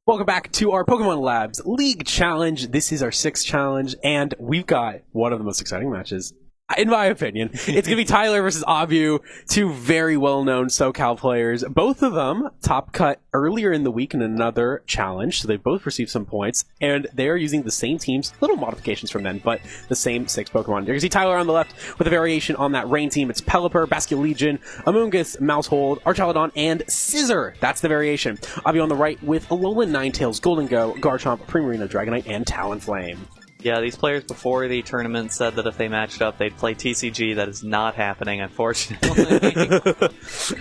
Welcome back to our Pokemon Labs League Challenge. This is our 6th challenge, and we've got one of the most exciting matches, in my opinion. It's going to be Tyler versus Abhyu, two very well-known SoCal players. Both of them top cut earlier in the week in another challenge, so they both received some points, and they are using the same teams, little modifications from them, but the same 6 Pokemon. You can see Tyler on the left with a variation on that rain team. It's Pelipper, Basculegion, Amoonguss, Mousehold, Archaludon, and Scizor. That's the variation. Abhyu on the right with Alolan Ninetales, Golden Go, Garchomp, Primarina, Dragonite, and Talonflame. Yeah, these players before the tournament said that if they matched up, they'd play TCG. That is not happening, unfortunately.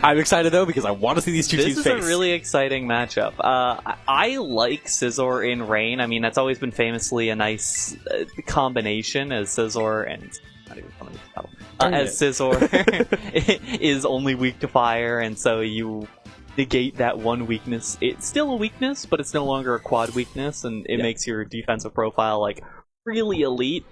I'm excited, though, because I want to see these two teams face. This is a really exciting matchup. I like Scizor in Rain. I mean, that's always been famously a nice combination, as Scizor and... not even coming to battle. As Scizor is only weak to fire, and so you negate that one weakness. It's still a weakness, but it's no longer a quad weakness, and it makes your defensive profile, like, really elite.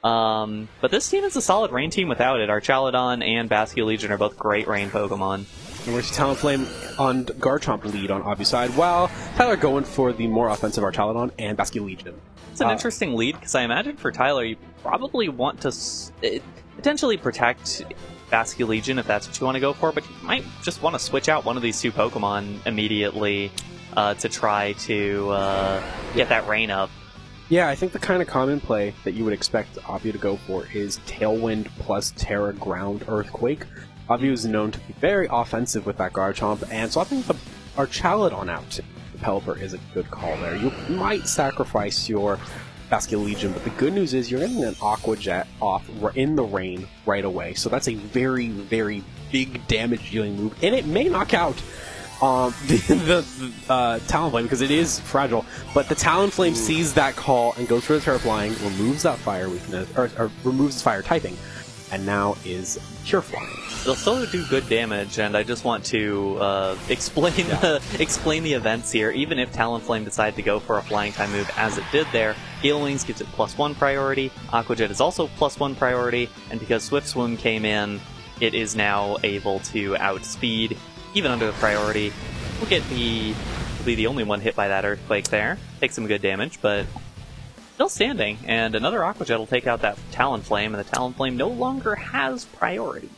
But this team is a solid rain team without it. Archaludon and Basculegion are both great rain Pokemon. And we're Talonflame on Garchomp lead on Abhyu's side, while Tyler going for the more offensive Archaludon and Basculegion. It's an interesting lead, because I imagine for Tyler, you probably want to potentially protect Basculegion if that's what you want to go for, but you might just want to switch out one of these two Pokemon immediately to try to get that rain up. Yeah, I think the kind of common play that you would expect Abhyu to go for is Tailwind plus Terra Ground Earthquake. Abhyu is known to be very offensive with that Garchomp, and so I think the Archaludon out to the Pelipper is a good call there. You might sacrifice your Basculegion, but the good news is you're getting an Aqua Jet off in the rain right away, so that's a very, very big damage-dealing move, and it may knock out the Talonflame, because it is fragile, but the Talonflame sees that call and goes for the Terra Flying, removes that fire weakness, or removes its fire typing, and now is Pure Flying. It'll still do good damage, and I just want to explain the events here. Even if Talonflame decided to go for a flying type move as it did there, Gale Wings gives it +1 priority, Aqua Jet is also +1 priority, and because Swift Swim came in, it is now able to outspeed, even under the priority. Will be the only one hit by that Earthquake there. Takes some good damage, but still standing, and another Aqua Jet will take out that Talonflame, and the Talonflame no longer has priority.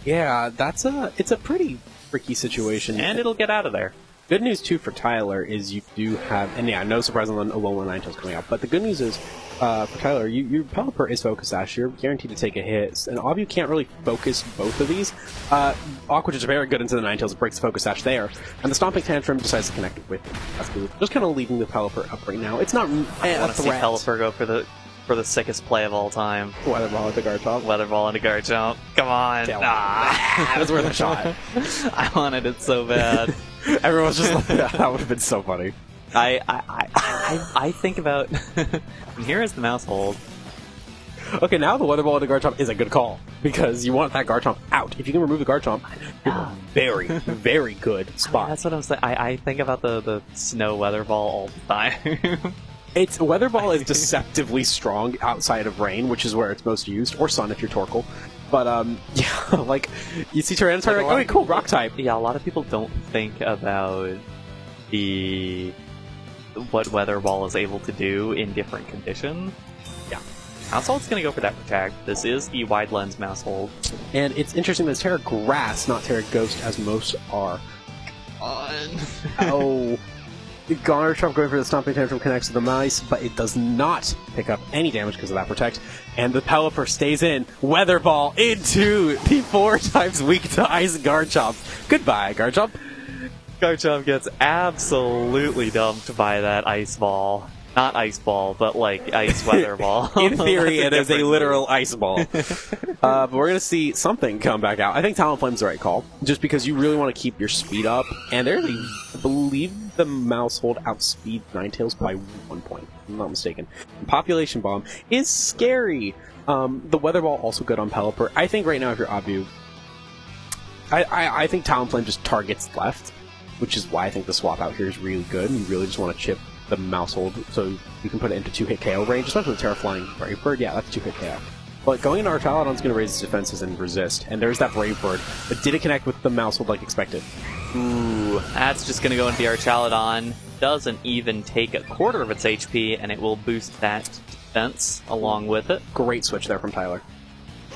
Yeah, it's a pretty tricky situation. And it'll get out of there. Good news, too, for Tyler is you do have, and yeah, no surprise on Alolan Ninetales coming out, but the good news is, for Tyler, your Pelipper is Focus Sash. You're guaranteed to take a hit, and Abhyu can't really focus both of these. Aqua Jet is very good into the Ninetales, it breaks the Focus Sash there, and the Stomping Tantrum decides to connect with it. Just kind of leaving the Pelipper up right now. It's not I want to see Pelipper go for the sickest play of all time. Weather Ball into Garchomp. Weather Ball into Garchomp. Come on. That was worth a shot. I wanted it so bad. Everyone's just like, that would have been so funny. I think about... and here is the Mousehold. Okay, now the Weather Ball into Garchomp is a good call, because you want that Garchomp out. If you can remove the Garchomp, very, very good spot. That's what I'm saying. I think about the Snow Weather Ball all the time. Its Weather Ball is deceptively strong outside of Rain, which is where it's most used, or Sun if you're Torkoal. But, yeah, like, you see Tyranitar, like, okay, cool, Rock type. Yeah, a lot of people don't think about what Weather Ball is able to do in different conditions. Yeah. Mousehold's going to go for that Protect. This is the Wide Lens Mousehold. And it's interesting that it's Terra Grass, not Terra Ghost, as most are. Oh... Garchomp going for the Stomping Tantrum connects to the Mice, but it does not pick up any damage because of that Protect. And the Pelipper stays in. Weather Ball into the 4 times weak to Ice Garchomp. Goodbye, Garchomp. Garchomp gets absolutely dumped by that Ice Ball. Not Ice Ball, but like Ice Weather Ball. In theory, it is a literal Ice Ball. But we're going to see something come back out. I think Talonflame's the right call, just because you really want to keep your speed up. And I believe the Mousehold outspeed Ninetales by 1 point, if I'm not mistaken. Population Bomb is scary. The Weather Ball also good on Pelipper. I think right now, if you're Abhyu, I think Talonflame just targets left, which is why I think the swap out here is really good. You really just want to chip the Mousehold so you can put it into 2-hit KO range, especially with Terra Flying Brave Bird. Yeah, that's 2-hit KO. But going into Archaludon's going to raise its defenses and resist, and there's that Brave Bird. But did it connect with the Mousehold like expected? Ooh, Abhyu. That's just going to go into the Archaludon. Doesn't even take a quarter of its HP, and it will boost that defense along with it. Great switch there from Tyler.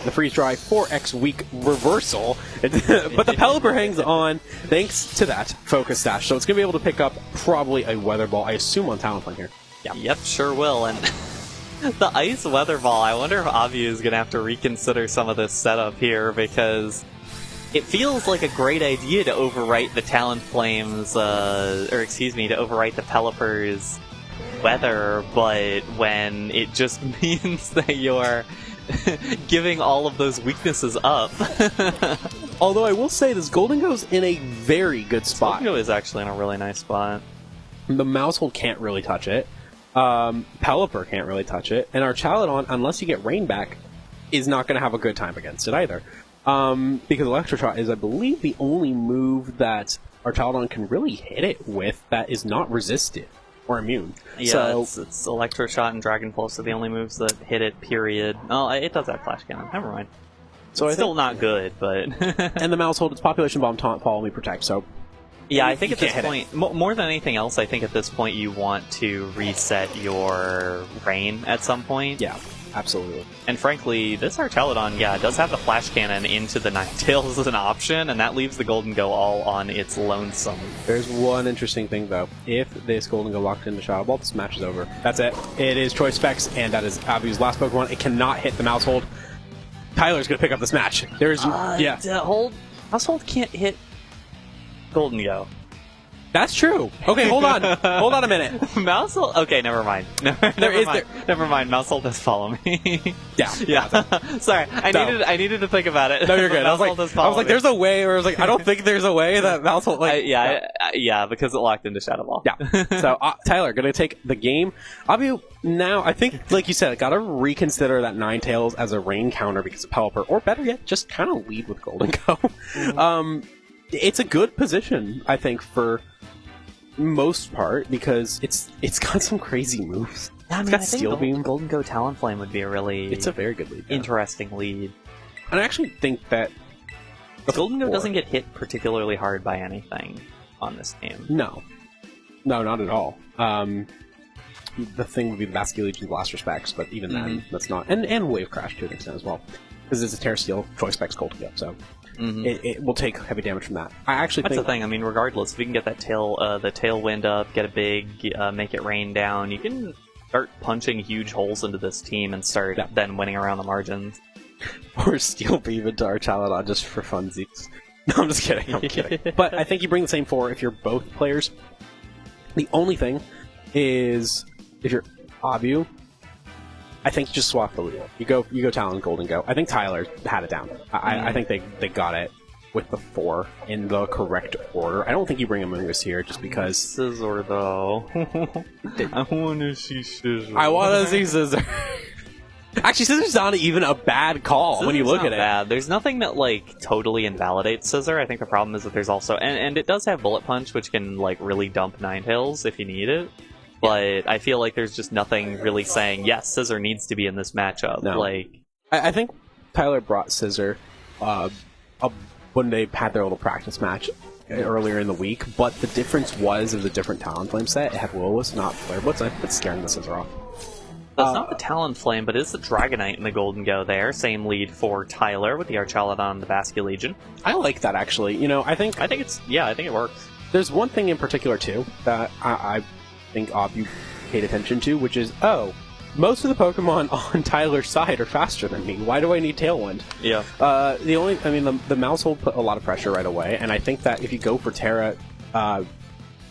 The freeze dry 4x weak reversal, but the Pelipper hangs on thanks to that focus dash, so it's going to be able to pick up probably a Weather Ball, I assume, on Talonflame here. Yeah. Yep, sure will. And the Ice Weather Ball, I wonder if Abhyu is going to have to reconsider some of this setup here, because it feels like a great idea to overwrite the Talonflame's, to overwrite the Pelipper's weather, but when it just means that you're giving all of those weaknesses up. Although I will say this Golden Go's in a very good spot. Golden Go is actually in a really nice spot. The Mousehold can't really touch it. Pelipper can't really touch it. And Archaludon, unless you get Rain back, is not going to have a good time against it either. Because Electroshot is, I believe, the only move that Archaludon can really hit it with that is not resisted or immune. Yeah, so, it's Electroshot and Dragon Pulse are the only moves that hit it, period. Oh, it does have Flash Cannon. Never mind. So it's still not good, but... and the Mousehold, it's Population Bomb, Taunt, Follow Me, Protect, so... Yeah, I think at this point, more than anything else, I think at this point you want to reset your Rain at some point. Yeah, absolutely. And frankly, this Archaludon, yeah, does have the Flash Cannon into the Ninetales as an option, and that leaves the Golden Go all on its lonesome. There's one interesting thing, though. If this Golden Go locked into Shadow Ball, this match is over. That's it. It is Choice Specs, and that is Abhyu's last Pokemon. It cannot hit the Mousehold. Tyler's going to pick up this match. There's... Mousehold can't hit Golden Go. That's true. Okay, hold on. Hold on a minute. Mousehold? Okay, never mind. Never mind. Mousehold does follow me. Yeah. Sorry, I needed to think about it. No, you're good. I was like, there's a way, or I was like, I don't think there's a way that Mousehold, yeah, because it locked into Shadow Ball. Yeah. So, Tyler, gonna take the game. Abhyu, now, I think, like you said, gotta reconsider that Ninetales as a rain counter because of Pelipper, or better yet, just kind of lead with Golden Go. Mm-hmm. It's a good position, I think, for most part, because it's got some crazy moves. Yeah, I mean, I think Golden Go Talonflame would be a really... It's a very good lead. Yeah. Interesting lead. And I actually think that... Golden Go doesn't get hit particularly hard by anything on this game. No. No, not at all. The thing would be the Vasculegion Blaster Specs, but even then, that's not... And Wave Crash to an extent as well. Because it's a Terra Steel, Choice Specs, Golden Go, so... It will take heavy damage from that. I actually That's think... the thing. I mean, regardless, if you can get that the tailwind up, get a big, make it rain down, you can start punching huge holes into this team and start then winning around the margins. Or Steel Beam into Archaludon just for funsies. No, I'm just kidding. I'm kidding. But I think you bring the same four if you're both players. The only thing is, if you're Abhyu, I think you just swap the lead. You go Talon, Golden Go. I think Tyler had it down. I think they got it with the 4 in the correct order. I don't think you bring a Moongus here just because... Scissor, though. I want to see Scissor. I want to see Scissor. Actually, Scissor's not even a bad call Scissor's when you look at it. Bad. There's nothing that, like, totally invalidates Scissor. I think the problem is that there's also... And it does have Bullet Punch, which can, like, really dump Ninetales if you need it. But I feel like there's just nothing really saying, yes, Scissor needs to be in this matchup. No. Like, I think Tyler brought Scissor when they had their little practice match earlier in the week, but the difference was it was a different Talonflame set. It had Will-O-Wisp, not Flare Blitz. I think it's scaring the Scissor off. It's not the Talonflame, but it's the Dragonite and the Golden Go there. Same lead for Tyler with the Archaludon and the Vasculegion. I like that, actually. You know, I think it works. There's one thing in particular, too, that I think Abhyu paid attention to, which is, most of the Pokemon on Tyler's side are faster than me. Why do I need Tailwind? Yeah. The Mousehold put a lot of pressure right away, and I think that if you go for Terra,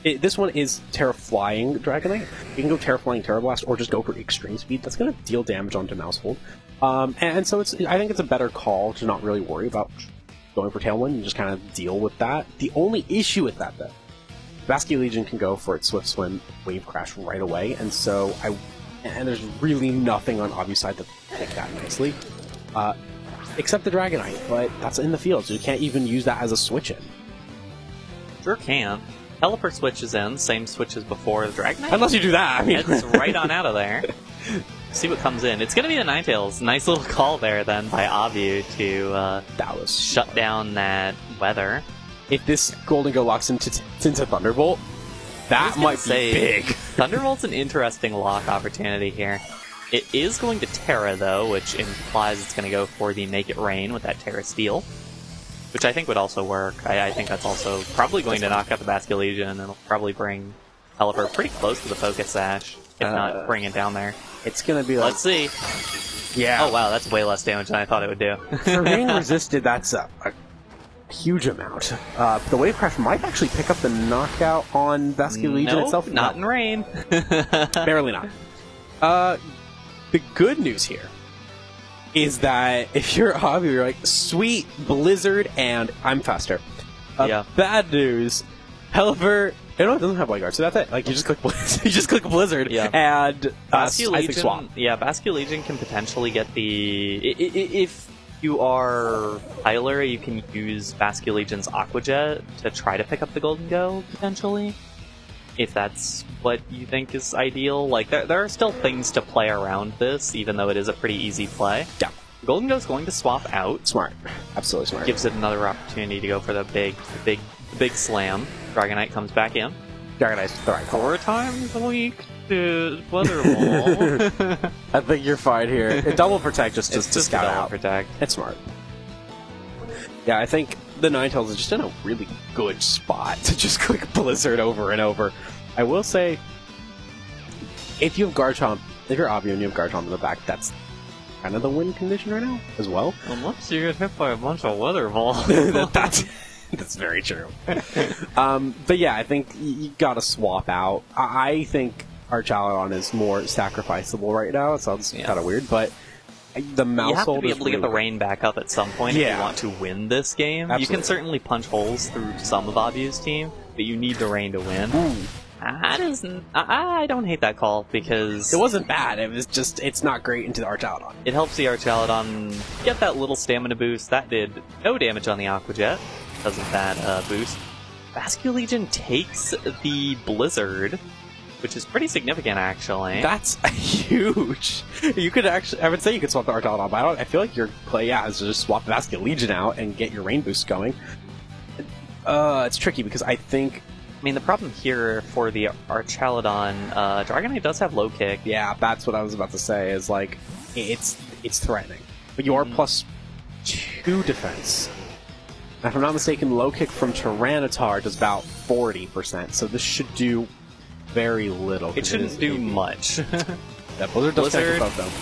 this one is Terra Flying Dragonite. You can go Terra Flying Terra Blast, or just go for Extreme Speed. That's going to deal damage onto Mousehold. And so I think it's a better call to not really worry about going for Tailwind and just kind of deal with that. The only issue with that, though, Vasculegion can go for its Swift Swim, Wave Crash right away, and so there's really nothing on Abhyu's side to pick that nicely, except the Dragonite, but that's in the field, so you can't even use that as a switch-in. Sure can. Pelipper switches in, same switch as before. The Dragonite? Unless you do that, I mean... It's right on out of there. See what comes in. It's going to be the Ninetales. Nice little call there, then, by Abhyu to shut down that weather. if this Golden Go locks into Thunderbolt, that might be big. Thunderbolt's an interesting lock opportunity here. It is going to Terra, though, which implies it's going to go for the Make It Rain with that Terra Steel, which I think would also work. I think that's also probably going to knock out the Basket Legion, and it'll probably bring Pelipper pretty close to the Focus Sash, if not bring it down there. It's going to be like... Let's see. Yeah. Oh, wow, that's way less damage than I thought it would do. For Rain Resisted, that's a huge amount. The Wave Crash might actually pick up the knockout on Basket Legion itself. Not in Rain. Barely not. The good news here is that if you're Abhyu, you're like, sweet, Blizzard, and I'm faster. Yeah. Bad news, Pelipper, it doesn't have Light Guard, so that's it. Like, you just click Blizzard, yeah. and Basket Legion, swap. Yeah, Basket Legion can potentially get the... If you are Tyler, you can use Basket Legion's Aqua Jet to try to pick up the Golden Go, potentially. If that's what you think is ideal. Like, there are still things to play around this, even though it is a pretty easy play. Yeah. Golden Go's going to swap out. Smart. Absolutely smart. Gives it another opportunity to go for the big slam. Dragonite comes back in. Dragonite's the right call. 4 times a week to Weather Ball. I think you're fine here. Double Protect just to scout out. Protect. It's smart. Yeah, I think the Ninetales is just in a really good spot to just click Blizzard over and over. I will say, if you have Garchomp, if you're Abhyu and you have Garchomp in the back, that's kind of the win condition right now as well. Unless you get hit by a bunch of Weather Ball. That's very true. But yeah, I think you gotta swap out. I think Archaludon is more sacrificable right now. It sounds kind of weird, but the Mouse You have to Hold be is able to get really the rain back up at some point if you want to win this game. Absolutely. You can certainly punch holes through some of Abhyu's team, but you need the rain to win. I don't hate that call, because... It wasn't bad, it was just, it's not great into the Archaludon. It helps the Archaludon get that little stamina boost. That did no damage on the Aqua Jet because of that boost. Basket Legion takes the Blizzard, which is pretty significant, actually. That's huge. You could actually, I would say you could swap the Archaludon, but I feel like your play, is to just swap the Basket Legion out and get your rain boost going. It's tricky because I think... I mean, the problem here for the Archaludon, Dragonite does have low kick. Yeah, that's what I was about to say, is like, it's threatening. But you are +2 defense. And if I'm not mistaken, low kick from Tyranitar does about 40%, so this should do very little. It shouldn't do much. That Blizzard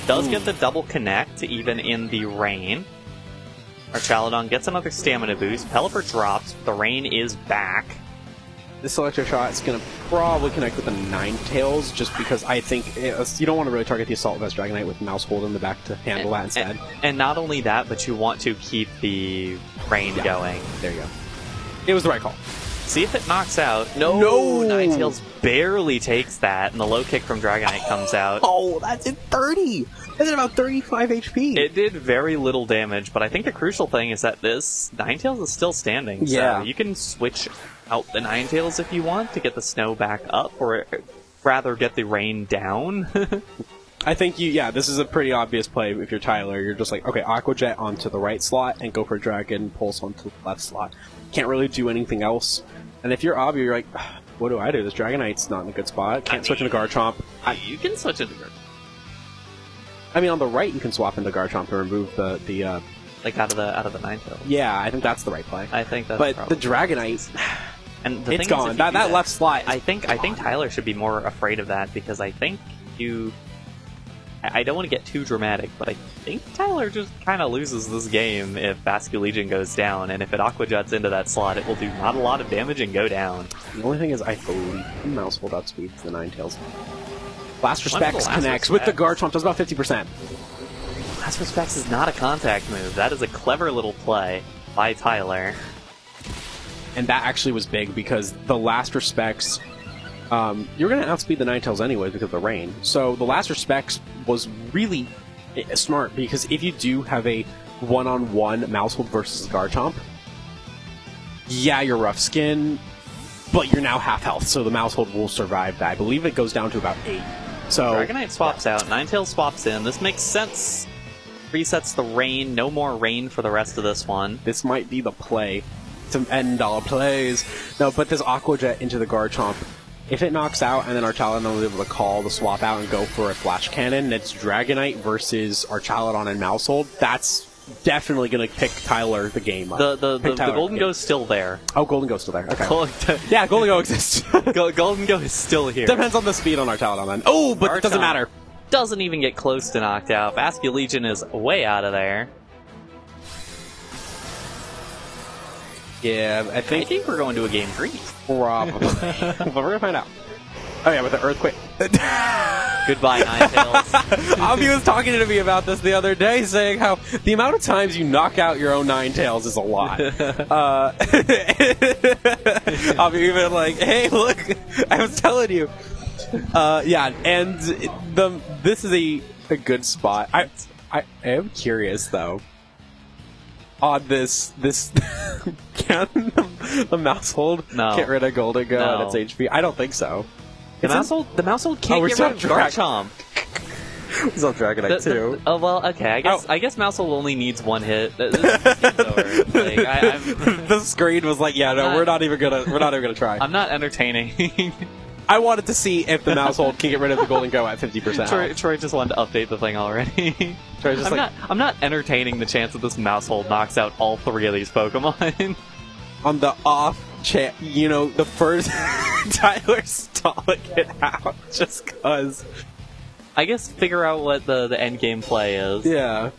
does get the double connect, even in the rain. Archaludon gets another stamina boost. Pelipper drops. The rain is back. This Electric Shot is going to probably connect with the Ninetales, just because I think you don't want to really target the Assault Vest Dragonite with Mouse Hold in the back to handle that instead. And not only that, but you want to keep the rain going. There you go. It was the right call. See if it knocks out. No! Ninetales barely takes that, and the low kick from Dragonite comes out. Oh, that's at 30! That's at about 35 HP! It did very little damage, but I think the crucial thing is that this Ninetales is still standing, so you can switch out the Ninetales if you want to get the snow back up, or rather get the rain down. I think this is a pretty obvious play if you're Tyler. You're just like, okay, Aqua Jet onto the right slot and go for Dragon Pulse onto the left slot. Can't really do anything else. And if you're Abhyu, you're like, what do I do? This Dragonite's not in a good spot. Can't switch into Garchomp. You can switch into Garchomp. I mean, on the right you can swap into Garchomp to remove the like out of the Ninetales. Yeah, I think that's the right play. I think that's But the Dragonite, and the it's thing gone. Is, That left slot. I think Tyler should be more afraid of that, because I think I don't want to get too dramatic, but I think Tyler just kind of loses this game if Basket Legion goes down, and if it Aqua Jets into that slot, it will do not a lot of damage and go down. The only thing is, I believe the Mouse Hold outspeeds the Ninetales. Last Respects connects with the Garchomp, does about 50%. Last Respects is not a contact move. That is a clever little play by Tyler. And that actually was big, because the Last Respects... you're going to outspeed the Ninetales anyways because of the rain. So the Last Respects was really smart, because if you do have a one-on-one Mouse Hold versus Garchomp, you're rough skin, but you're now half health, so the Mouse Hold will survive that. I believe it goes down to about 8. So Dragonite swaps out, Ninetales swaps in. This makes sense. Resets the rain. No more rain for the rest of this one. This might be the play. Some end all plays. No, put this Aqua Jet into the Garchomp. If it knocks out and then Archaludon is able to call the swap out and go for a Flash Cannon, and it's Dragonite versus Archaludon and Mousehold, that's definitely going to pick Tyler the game up. The Golden Go's still there. Oh, Golden Go's still there. Okay. Yeah, Golden Go exists. Golden Go is still here. Depends on the speed on Archaludon then. Oh, but it doesn't matter. Doesn't even get close to knocked out. Legion is way out of there. Yeah, I think we're going to a game 3. Probably. But we're going to find out. Oh yeah, with the Earthquake. Goodbye, Ninetales. Abhyu was talking to me about this the other day, saying how the amount of times you knock out your own Ninetales is a lot. Abhyu even like, hey, look, I was telling you. Yeah, and this is a good spot. I am curious though. On this can the Mousehold get rid of Golden Go and its HP? I don't think so. The Mousehold can't get rid of Garchomp. It's on Dragonite too. Oh well, okay. I guess Mousehold only needs one hit. This game's over. Like, the screen was like, yeah, no, we're not even gonna try. I'm not entertaining. I wanted to see if the Mousehold can get rid of the Golden Go at 50%. Troy just wanted to update the thing already. I'm not entertaining the chance that this Mousehold knocks out all 3 of these Pokemon. On the off chance, the first Tyler stalling it out just cause. I guess figure out what the end game play is. Yeah.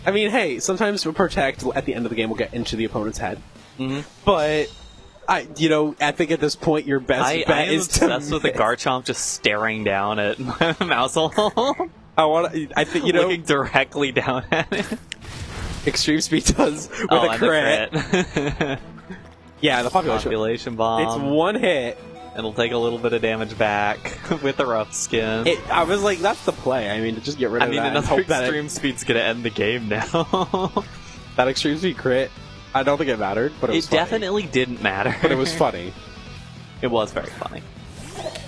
I mean, hey, sometimes Protect at the end of the game will get into the opponent's head. Mm-hmm. But I think at this point your best bet is to obsessed with the Garchomp just staring down at Mousehold. I think looking directly down at it. Extreme Speed does with a crit. Yeah, the population bomb. It's one hit. It'll take a little bit of damage back with the rough skin. I was like, that's the play. I mean, to just get rid of that. Another Extreme Speed's gonna end the game now. That Extreme Speed crit, I don't think it mattered, but it was funny. Definitely didn't matter. But it was funny. It was very funny.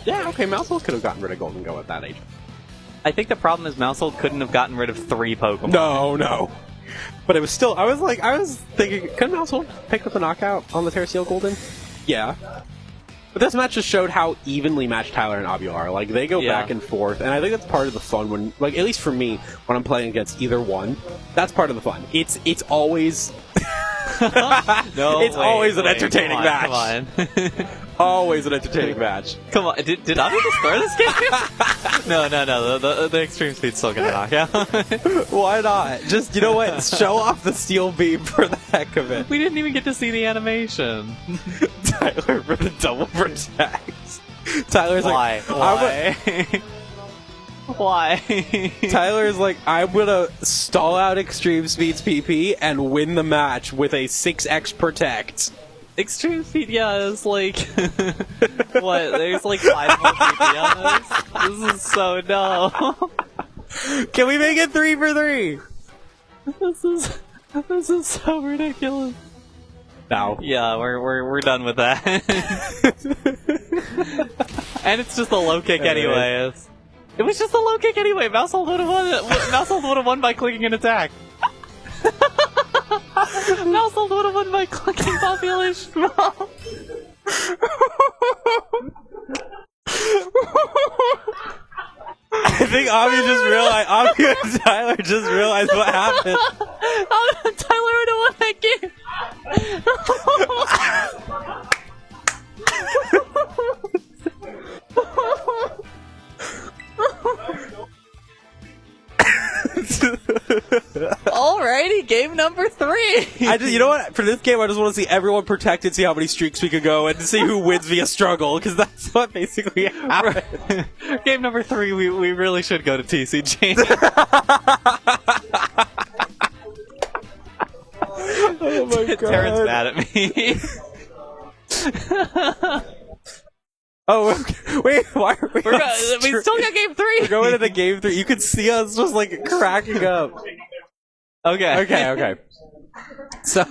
Yeah, okay, Mousehold could have gotten rid of Golden Go at that age. I think the problem is Mousehold couldn't have gotten rid of 3 Pokemon. No. But it was still, I was thinking, could Mousehold pick up the knockout on the Terraceal Golden? Yeah. But this match just showed how evenly matched Tyler and Abhyu are. Like, they go back and forth, and I think that's part of the fun when, like, at least for me, when I'm playing against either one, that's part of the fun. It's always... always an entertaining match. Come on. Always an entertaining match. Come on, did Abhyu just throw this game? No, the Extreme Speed's still gonna knock out. Why not? Just, you know what, show off the Steel Beam for the heck of it. We didn't even get to see the animation. Tyler for the double protect. Tyler's Why? Why? Tyler's like, I'm gonna stall out Extreme Speed's PP and win the match with a 6x protect. Extreme Speed, yeah, is like... what? There's like 5 more PP on this? This is so dumb. Can we make it 3 for 3? This is so ridiculous. No. Yeah, we're done with that. And it's just a low kick anyways. It was just a low kick anyway. Mousehold would have won. Mousehold would have won by clicking an attack. Mousehold would have won by clicking population bomb. I think Abhyu and Tyler just realized what happened. Tyler would have won that game. Alrighty, game number 3. You know what? For this game, I just want to see everyone protected, see how many streaks we could go, and see who wins via struggle, because that's what basically happened. Game number 3, we really should go to TCG. Oh my god. Terran's mad at me. Oh, wait, why are we we still got game 3! We're going into game 3. You could see us just, like, cracking up. Okay. So...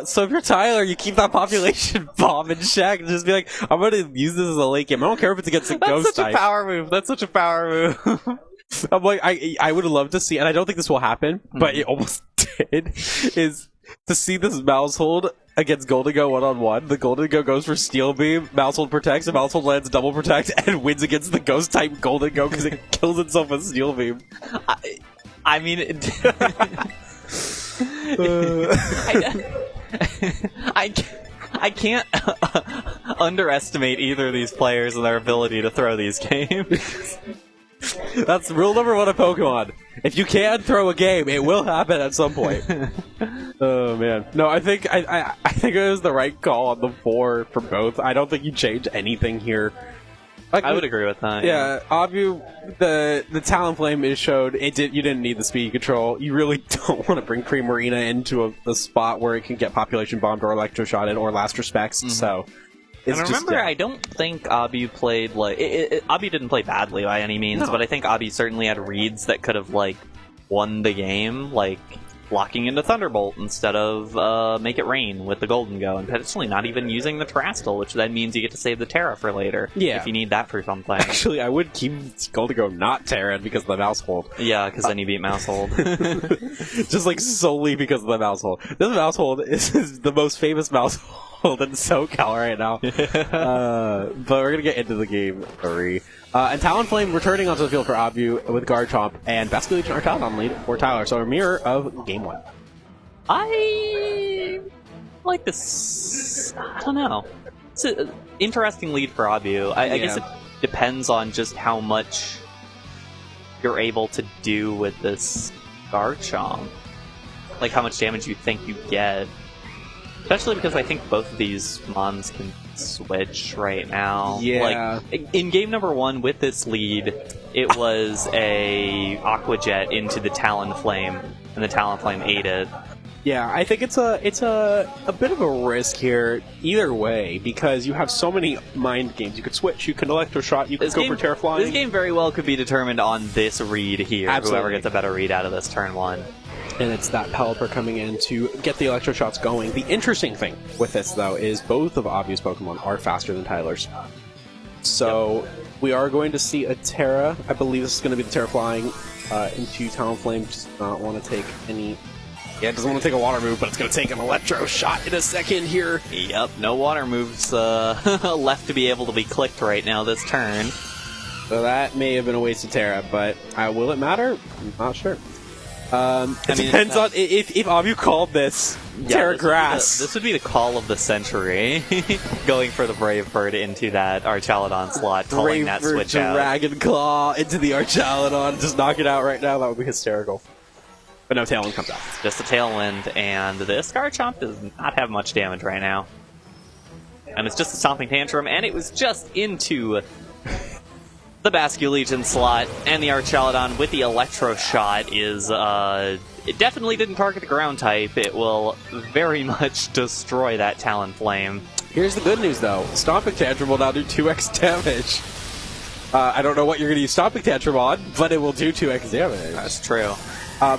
so if you're Tyler, you keep that population bomb in check and just be like, I'm gonna use this as a late game. I don't care if it's against a ghost type. That's such a power move. I'm like, I would love to see, and I don't think this will happen, but it almost did, is to see this Mousehold against Golden Go one-on-one. The Golden Go goes for Steel Beam, Mousehold protects, and Mousehold lands Double Protect, and wins against the Ghost-type Golden Go because it kills itself with Steel Beam. I mean... I can't underestimate either of these players and their ability to throw these games. That's rule number 1 of Pokemon. If you can throw a game, it will happen at some point. Oh man, no, I think I think it was the right call on the 4 for both. I don't think you change anything here. Like, I would agree with that. Yeah, Abhyu, the Talonflame is showed. You didn't need the speed control. You really don't want to bring Primarina into a spot where it can get population bombed or electroshotted or last respects. So. And remember, I don't think Abhyu played, like... Abhyu didn't play badly by any means, but I think Abhyu certainly had reads that could have, like, won the game, like blocking into Thunderbolt instead of Make It Rain with the Golden Go, and potentially not even using the Terastal, which then means you get to save the Terra for later, if you need that for something. Actually, I would keep Golden Go not Terra because of the Mousehold. Yeah, because then you beat Mousehold. Just, like, solely because of the Mousehold. This Mousehold is the most famous Mousehold in SoCal right now. But we're gonna get into the game 3. And Talonflame returning onto the field for Abhyu with Garchomp, and Basket Legion Artalon on lead for Tyler. So a mirror of game 1. I like this. I don't know. It's an interesting lead for Abhyu. I guess it depends on just how much you're able to do with this Garchomp. Like how much damage you think you get. Especially because I think both of these Mons can switch right now. Yeah. Like, in game number 1 with this lead, it was a Aqua Jet into the Talonflame, and the Talonflame ate it. Yeah, I think it's a bit of a risk here either way, because you have so many mind games. You could switch, you could Electroshot, you could go for Terra Flying. This game very well could be determined on this read here. Absolutely. Whoever gets a better read out of this turn 1. And it's that Pelipper coming in to get the Electro Shots going. The interesting thing with this, though, is both of Abhyu's Pokemon are faster than Tyler's. So we are going to see a Terra. I believe this is going to be the Terra Flying into Talonflame. Does not want to take any... Yeah, it doesn't want to take a water move, but it's going to take an Electro Shot in a second here. Yep, no water moves left to be able to be clicked right now this turn. So that may have been a waste of Terra, but will it matter? I'm not sure. It depends on if Abhyu called this Terra Grass. This would be the call of the century, going for the Brave Bird into that Archaludon slot, calling that switch out. Dragon Claw into the Archaludon, just knock it out right now. That would be hysterical. But no, Tailwind comes out. Just a Tailwind, and this Garchomp does not have much damage right now. And it's just a Stomping Tantrum, and it was just into the Basque Legion slot, and the Archaludon with the Electro Shot is, it definitely didn't target the ground type. It will very much destroy that Talonflame. Here's the good news, though. Stomping Tantrum will now do 2x damage. I don't know what you're going to use Stomping Tantrum on, but it will do 2x damage. That's true.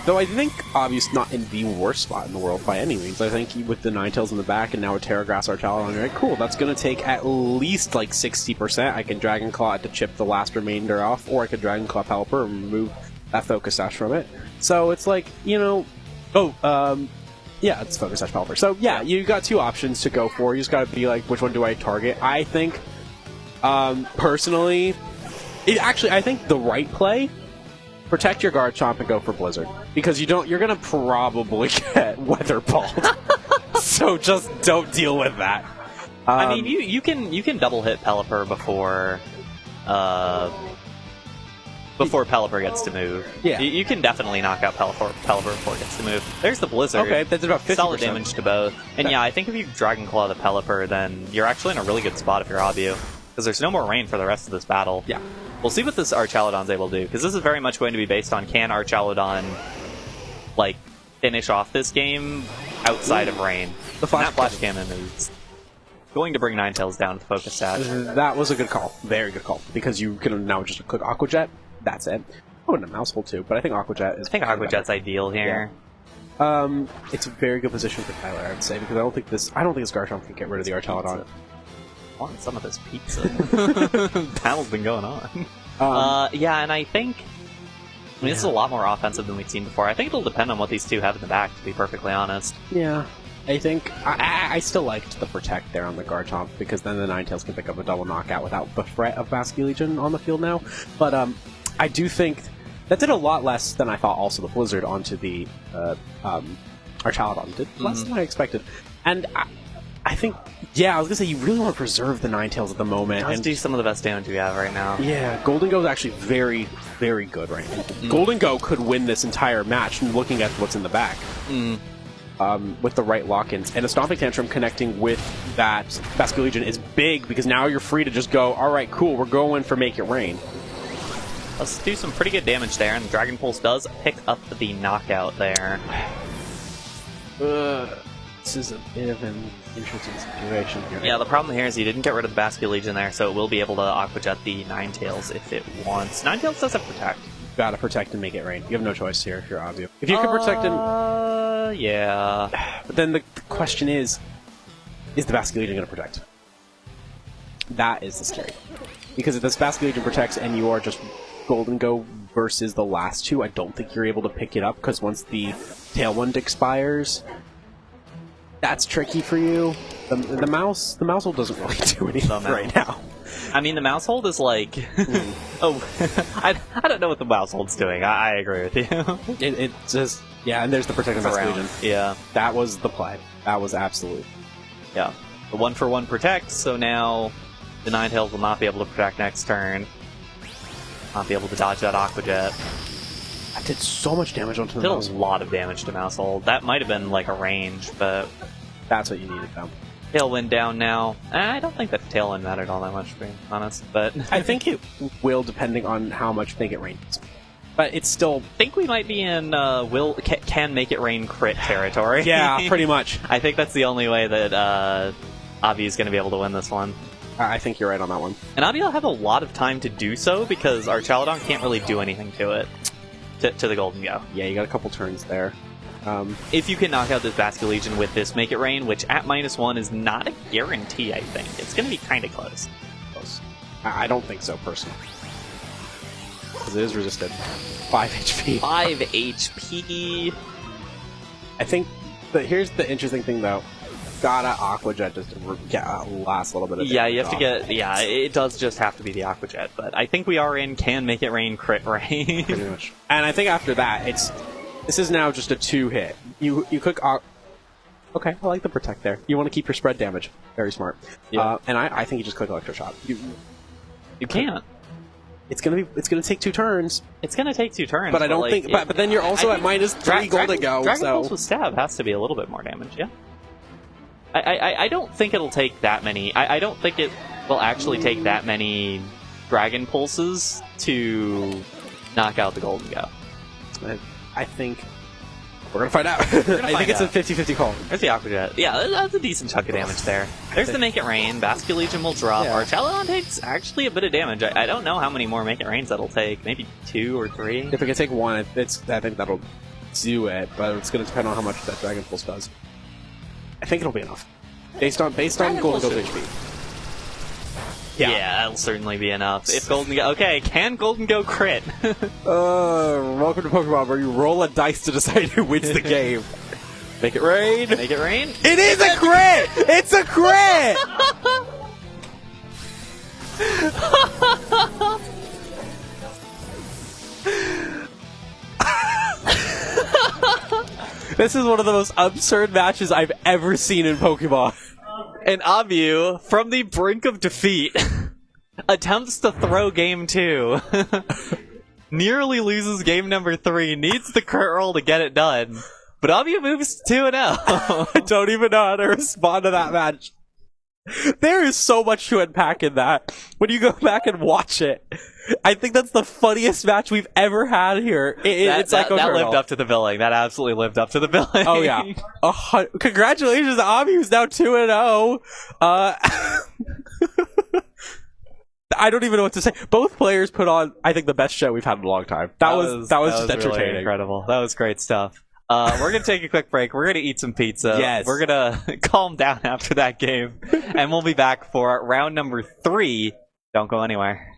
Though I think Abhyu's not in the worst spot in the world by any means. I think with the Ninetales in the back and now a Terra Grass Archaludon, right? Cool, that's going to take at least like 60%. I can Dragon Claw it to chip the last remainder off, or I could Dragon Claw Pelipper and remove that Focus Sash from it. So it's like, you know... yeah, it's Focus Sash Pelipper. So yeah, you got 2 options to go for. You just got to be like, which one do I target? I think, personally... I think the right play... Protect your Garchomp and go for Blizzard, because you're gonna probably get Weather Balled. So just don't deal with that. I mean, you can double hit Pelipper before Pelipper gets to move. Yeah, you can definitely knock out Pelipper before it gets to move. There's the Blizzard. Okay, that's about 50%. Solid damage to both. And yeah, I think if you Dragon Claw the Pelipper, then you're actually in a really good spot if you're Abhyu, because there's no more rain for the rest of this battle. Yeah. We'll see what this Archaludon's able to do, because this is very much going to be based on can Archaludon, like, finish off this game outside of rain. The Flash Cannon is going to bring Ninetales down with Focus Sash. That was a good call. Very good call. Because you can now just click Aqua Jet. That's it. Oh, and a Mousehole too, but I think Aqua Jet is... I think Aqua Jet's ideal here. Yeah. It's a very good position for Tyler, I would say, because I don't think this Garchomp can get rid of the Archaludon. I want some of this pizza. Battle's been going on. Yeah, and I think I mean, this is a lot more offensive than we've seen before. I think it'll depend on what these two have in the back, to be perfectly honest. Yeah. I think I still liked the protect there on the Garchomp, because then the Ninetales can pick up a double knockout without the threat of Basculegion on the field now. But I do think that did a lot less than I thought. Also, the Blizzard onto the Archaladon did less than I expected. And I think, yeah, I was gonna say you really want to preserve the Ninetales at the moment. Let's do some of the best damage we have right now. Yeah, Golden Go is actually very, very good right now. Golden Go could win this entire match, looking at what's in the back. With the right lock-ins. And a Stomping Tantrum connecting with that Basculegion is big, because now you're free to just go, alright, cool, we're going for Make It Rain. Let's do some pretty good damage there, and Dragon Pulse does pick up the knockout there. This is a bit of an interesting situation here. Yeah, the problem here is you didn't get rid of the Basculegion there, so it will be able to Aqua Jet the Ninetales if it wants. Ninetales does have Protect. Gotta protect and Make It Rain. You have no choice here if you're Abhyu. If you can protect him... yeah. But then the question is the Basculegion going to protect? That is the scary. Because if this Basculegion protects and you are just Golden Go versus the last two, I don't think you're able to pick it up, because once the Tailwind expires, that's tricky for you. The mouse hold doesn't really do anything right now. I mean, the mouse hold is like... oh, I don't know what the mouse hold's doing. I agree with you. It just... Yeah, and there's the Protective Basculegion. Yeah. That was the play. That was absolute. Yeah. The 1-for-1 protect, so now the Ninetales will not be able to protect next turn. Not be able to dodge that Aqua Jet. That did so much damage onto the Did mouse. a lot of damage to mouse hold. That might have been like a range, but... That's what you needed, though. Tailwind down now. I don't think that Tailwind mattered all that much, to be honest, but... I think it will, depending on how much Make It Rain is. But it's still... I think we might be in can Make It Rain crit territory. Yeah, pretty much. I think that's the only way that Abhyu is going to be able to win this one. I think you're right on that one. And Abhyu will have a lot of time to do so, because Archaladon can't really do anything to it, to the Golden Go. Yeah, you got a couple turns there. If you can knock out this Basculegion with this Make It Rain, which at -1 is not a guarantee, I think. It's going to be kind of close. I don't think so, personally. Because it is resisted. 5 HP. 5 HP. I think here's the interesting thing, though. Gotta Aqua Jet just to get last little bit of damage. Yeah, you have to get... Yeah, it does just have to be the Aqua Jet, but I think we are in can Make It Rain crit range. Pretty much. And I think after that, this is now just a 2-hit. You click... Okay, I like the Protect there. You want to keep your spread damage. Very smart. Yeah. And I think you just click Electroshock. You can't. It's gonna take 2 turns. It's gonna take 2 turns. But I don't think... But then you're also at -3 Golden Go, Dragon Pulse with Stab has to be a little bit more damage, yeah? I don't think it'll take that many... I don't think it will actually take that many Dragon Pulses to knock out the Golden Go. I think... We're gonna find out. I think it's a 50-50 call. There's the Aqua Jet. Yeah, that's a decent chunk of damage there. There's the Make It Rain. Basculegion will drop. Yeah. Archaladon takes actually a bit of damage. I don't know how many more Make It Rains that'll take. Maybe 2 or 3. If it can take 1, I think that'll do it, but it's gonna depend on how much that Dragon Pulse does. I think it'll be enough. Based on Golden Go's HP. Yeah, that'll certainly be enough. If Golden Go... Okay, can Golden Go crit? Welcome to Pokemon, where you roll a dice to decide who wins the game. Make it rain! Make it rain? It is a crit! It's a crit! This is one of the most absurd matches I've ever seen in Pokemon. And Abhyu, from the brink of defeat, attempts to throw game 2. Nearly loses game number 3, needs the crit roll to get it done. But Abhyu moves 2-0. I don't even know how to respond to that match. There is so much to unpack in that. When you go back and watch it, I think that's the funniest match we've ever had here. That lived up to the billing. That absolutely lived up to the billing. Oh, yeah. Congratulations, Abhyu's now 2-0. I don't even know what to say. Both players put on, I think, the best show we've had in a long time. That was just entertaining. Really incredible. That was great stuff. We're going to take a quick break. We're going to eat some pizza. Yes. We're going to calm down after that game. And we'll be back for round number 3. Don't go anywhere.